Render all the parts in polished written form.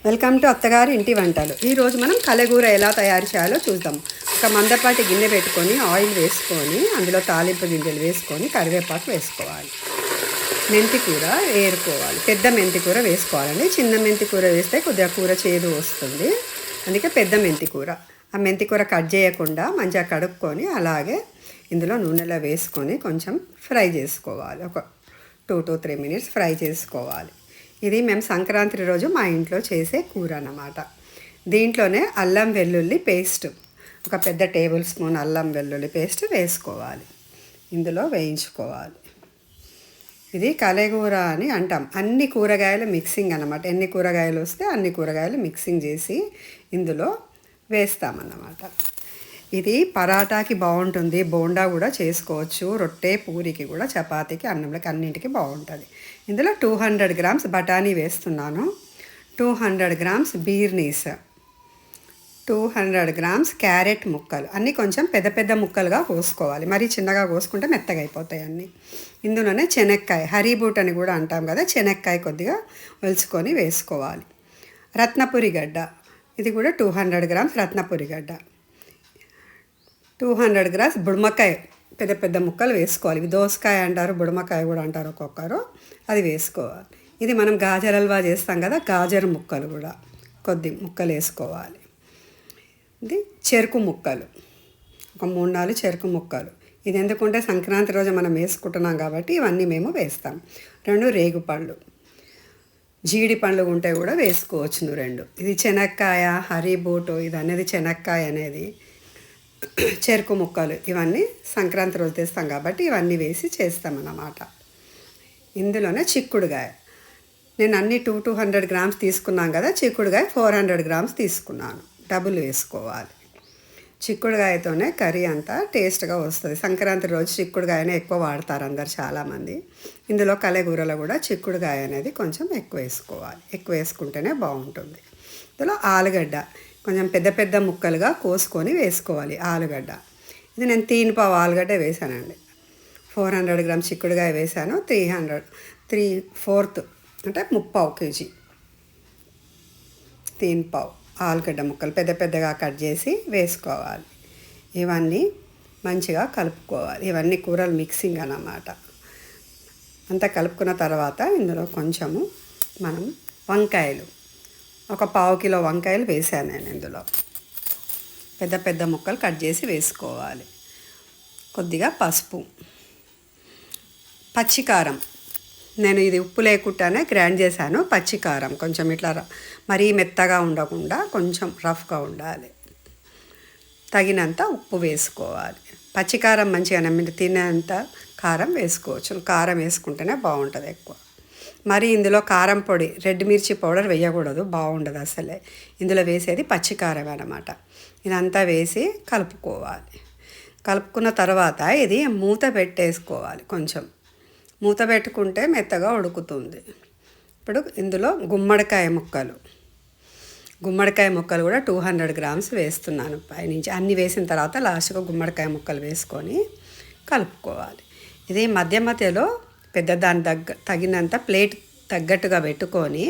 Welcome to అత్తగారి ఇంటి వంటలు. ఈరోజు మనం కలగూర ఎలా తయారు చేయాలో చూద్దాం. ఒక మందపాటి గిన్నె పెట్టుకొని ఆయిల్ వేసుకొని అందులో తాలింపు గింజలు వేసుకొని కరివేపాకు వేసుకోవాలి. మెంతి కూర ఏరుకోవాలి. పెద్ద మెంతి కూర వేసుకోవాలండి. చిన్న మెంతి కూర వేస్తే కొద్దిగా కూర చేదు వస్తుంది, అందుకే పెద్ద మెంతి కూర. ఆ మెంతి కూర కట్ చేయకుండా మంచిగా కడుక్కొని అలాగే ఇందులో నూనెలో వేసుకొని కొంచెం ఫ్రై చేసుకోవాలి. ఒక 2 to 3 minutes ఫ్రై చేసుకోవాలి. ఇది మేము సంక్రాంతి రోజు మా ఇంట్లో చేసే కూర అన్నమాట. దీంట్లోనే అల్లం వెల్లుల్లి పేస్ట్, ఒక పెద్ద టేబుల్ స్పూన్ అల్లం వెల్లుల్లి పేస్ట్ వేసుకోవాలి. ఇందులో వేయించుకోవాలి. ఇది కలగూర అని అంటాం. అన్ని కూరగాయలు మిక్సింగ్ అన్నమాట. ఎన్ని కూరగాయలు వస్తే అన్ని కూరగాయలు మిక్సింగ్ చేసి ఇందులో వేస్తామన్నమాట. ఇది పరాటాకి బాగుంటుంది, బోండా కూడా చేసుకోవచ్చు, రొట్టె పూరికి కూడా, చపాతీకి, అన్నంలోకి అన్నింటికి బాగుంటుంది. ఇందులో 200 grams బఠానీ వేస్తున్నాను, 200 grams బీర్నీస్, 200 grams క్యారెట్ ముక్కలు. అన్నీ కొంచెం పెద్ద పెద్ద ముక్కలుగా కోసుకోవాలి, మరీ చిన్నగా కోసుకుంటే మెత్తగా అయిపోతాయి అన్నీ. ఇందులోనే శనక్కాయ, హరీబూట్ అని కూడా అంటాం కదా, శనక్కాయ కొద్దిగా ఒలుచుకొని వేసుకోవాలి. రత్నపురి గడ్డ, ఇది కూడా 200 grams రత్నపురి గడ్డ. 200 grams బుడమకాయ, పెద్ద పెద్ద ముక్కలు వేసుకోవాలి. ఇవి దోసకాయ అంటారు, బుడమకాయ కూడా అంటారు ఒక్కొక్కరు, అది వేసుకోవాలి. ఇది మనం గాజర్ హల్వా చేస్తాం కదా, గాజర్ ముక్కలు కూడా కొద్ది ముక్కలు వేసుకోవాలి. ఇది చెరుకు ముక్కలు, ఒక 3-4 చెరుకు ముక్కలు. ఇది ఎందుకంటే సంక్రాంతి రోజు మనం వేసుకుంటున్నాం కాబట్టి ఇవన్నీ మేము వేస్తాం. 2 రేగుపళ్ళు, జీడి పండ్లు ఉంటే కూడా వేసుకోవచ్చు 2. ఇది శనక్కాయ, హరీబూటు, ఇది అనేది శనక్కాయ అనేది, చెరుకు ముక్కలు, ఇవన్నీ సంక్రాంతి రోజు తెస్తాం కాబట్టి ఇవన్నీ వేసి చేస్తామన్నమాట. ఇందులోనే చిక్కుడుగాయ, నేను అన్ని 200 grams తీసుకున్నాను కదా, చిక్కుడుగాయ 400 grams తీసుకున్నాను. డబుల్ వేసుకోవాలి. చిక్కుడుగాయతోనే కర్రీ అంతా టేస్ట్గా వస్తుంది. సంక్రాంతి రోజు చిక్కుడుగాయనే ఎక్కువ వాడతారు అందరు, చాలామంది. ఇందులో కలగూరలో కూడా చిక్కుడుగాయ అనేది కొంచెం ఎక్కువ వేసుకోవాలి, ఎక్కువ వేసుకుంటేనే బాగుంటుంది. ఇందులో ఆలుగడ్డ కొంచెం పెద్ద పెద్ద ముక్కలుగా కోసుకొని వేసుకోవాలి. ఆలుగడ్డ, ఇది నేను 3 ఆలుగడ్డ వేసానండి. 400 grams చిక్కుడుగాయ వేసాను, 3/4 అంటే 3/4 kg 3/4 ఆలుగడ్డ ముక్కలు పెద్ద పెద్దగా కట్ చేసి వేసుకోవాలి. ఇవన్నీ మంచిగా కలుపుకోవాలి. ఇవన్నీ కూరలు మిక్సింగ్ అన్నమాట. అంతా కలుపుకున్న తర్వాత ఇందులో కొంచెము మనం వంకాయలు, ఒక 1/4 kilo వంకాయలు వేసాను నేను. ఇందులో పెద్ద పెద్ద ముక్కలు కట్ చేసి వేసుకోవాలి. కొద్దిగా పసుపు, పచ్చికారం, నేను ఇది ఉప్పు లేకుండానే గ్రైండ్ చేశాను. పచ్చికారం కొంచెం ఇట్లా మరీ మెత్తగా ఉండకుండా కొంచెం రఫ్గా ఉండాలి. తగినంత ఉప్పు వేసుకోవాలి. పచ్చికారం మంచిగా మీరు తినేంత కారం వేసుకోవచ్చు. కారం వేసుకుంటేనే బాగుంటుంది ఎక్కువ. మరి ఇందులో కారం పొడి, రెడ్ మిర్చి పౌడర్ వేయకూడదు, బాగుండదు అసలే. ఇందులో వేసేది పచ్చికారం అన్నమాట. ఇదంతా వేసి కలుపుకోవాలి. కలుపుకున్న తర్వాత ఇది మూత పెట్టేసుకోవాలి. కొంచెం మూత పెట్టుకుంటే మెత్తగా ఉడుకుతుంది. ఇప్పుడు ఇందులో గుమ్మడికాయ ముక్కలు కూడా 200 grams వేస్తున్నాను పైనుంచి. అన్నీ వేసిన తర్వాత లాస్ట్గా గుమ్మడికాయ ముక్కలు వేసుకొని కలుపుకోవాలి. ఇది మధ్య మధ్యలో దాని తగినంత ప్లేట్ తగ్గట్టుగా పెట్టుకొని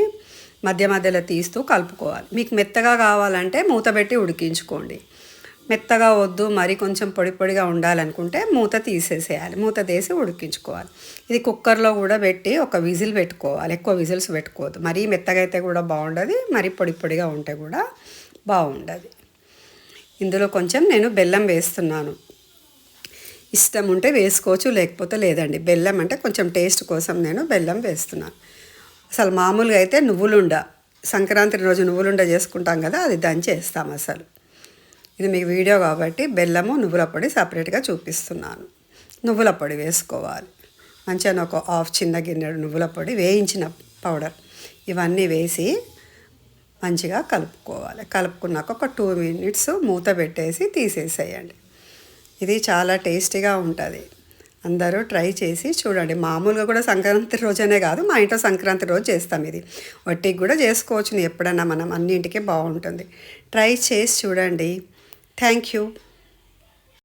మధ్య మధ్యలో తీస్తూ కలుపుకోవాలి. మీకు మెత్తగా కావాలంటే మూత పెట్టి ఉడికించుకోండి. మెత్తగా వద్దు, మరి కొంచెం పొడి పొడిగా ఉండాలనుకుంటే మూత తీసేసేయాలి. మూత తీసి ఉడికించుకోవాలి. ఇది కుక్కర్లో కూడా పెట్టి ఒక విజిల్ పెట్టుకోవాలి. ఎక్కువ విజిల్స్ పెట్టుకోవద్దు. మరీ మెత్తగా అయితే కూడా బాగుండదు, మరీ పొడి పొడిగా ఉంటే కూడా బాగుండదు. ఇందులో కొంచెం నేను బెల్లం వేస్తున్నాను. ఇష్టం ఉంటే వేసుకోవచ్చు, లేకపోతే లేదండి. బెల్లం అంటే కొంచెం టేస్ట్ కోసం నేను బెల్లం వేస్తున్నాను. అసలు మామూలుగా అయితే నువ్వులుండ, సంక్రాంతి రోజు నువ్వులుండ చేసుకుంటాం కదా, అది దంచేస్తాం అసలు. ఇది మీకు వీడియో కాబట్టి బెల్లము నువ్వుల పొడి సపరేట్గా చూపిస్తున్నాను. నువ్వుల పొడి వేసుకోవాలి. మంచిగా ఒక 1/2 చిన్న గిన్నెడు నువ్వుల పొడి, వేయించిన పౌడర్, ఇవన్నీ వేసి మంచిగా కలుపుకోవాలి. కలుపుకున్నాక ఒక 2 minutes మూత పెట్టేసి తీసేసేయండి. ఇది చాలా టేస్టీగా ఉంటుంది. అందరూ ట్రై చేసి చూడండి. మామూలుగా కూడా సంక్రాంతి రోజనే కాదు, మా ఇంట్లో సంక్రాంతి రోజు చేస్తాం. ఇది వట్టికి కూడా చేసుకోవచ్చు ఎప్పుడన్నా మనం, అన్నింటికి బాగుంటుంది. ట్రై చేసి చూడండి. Thank you.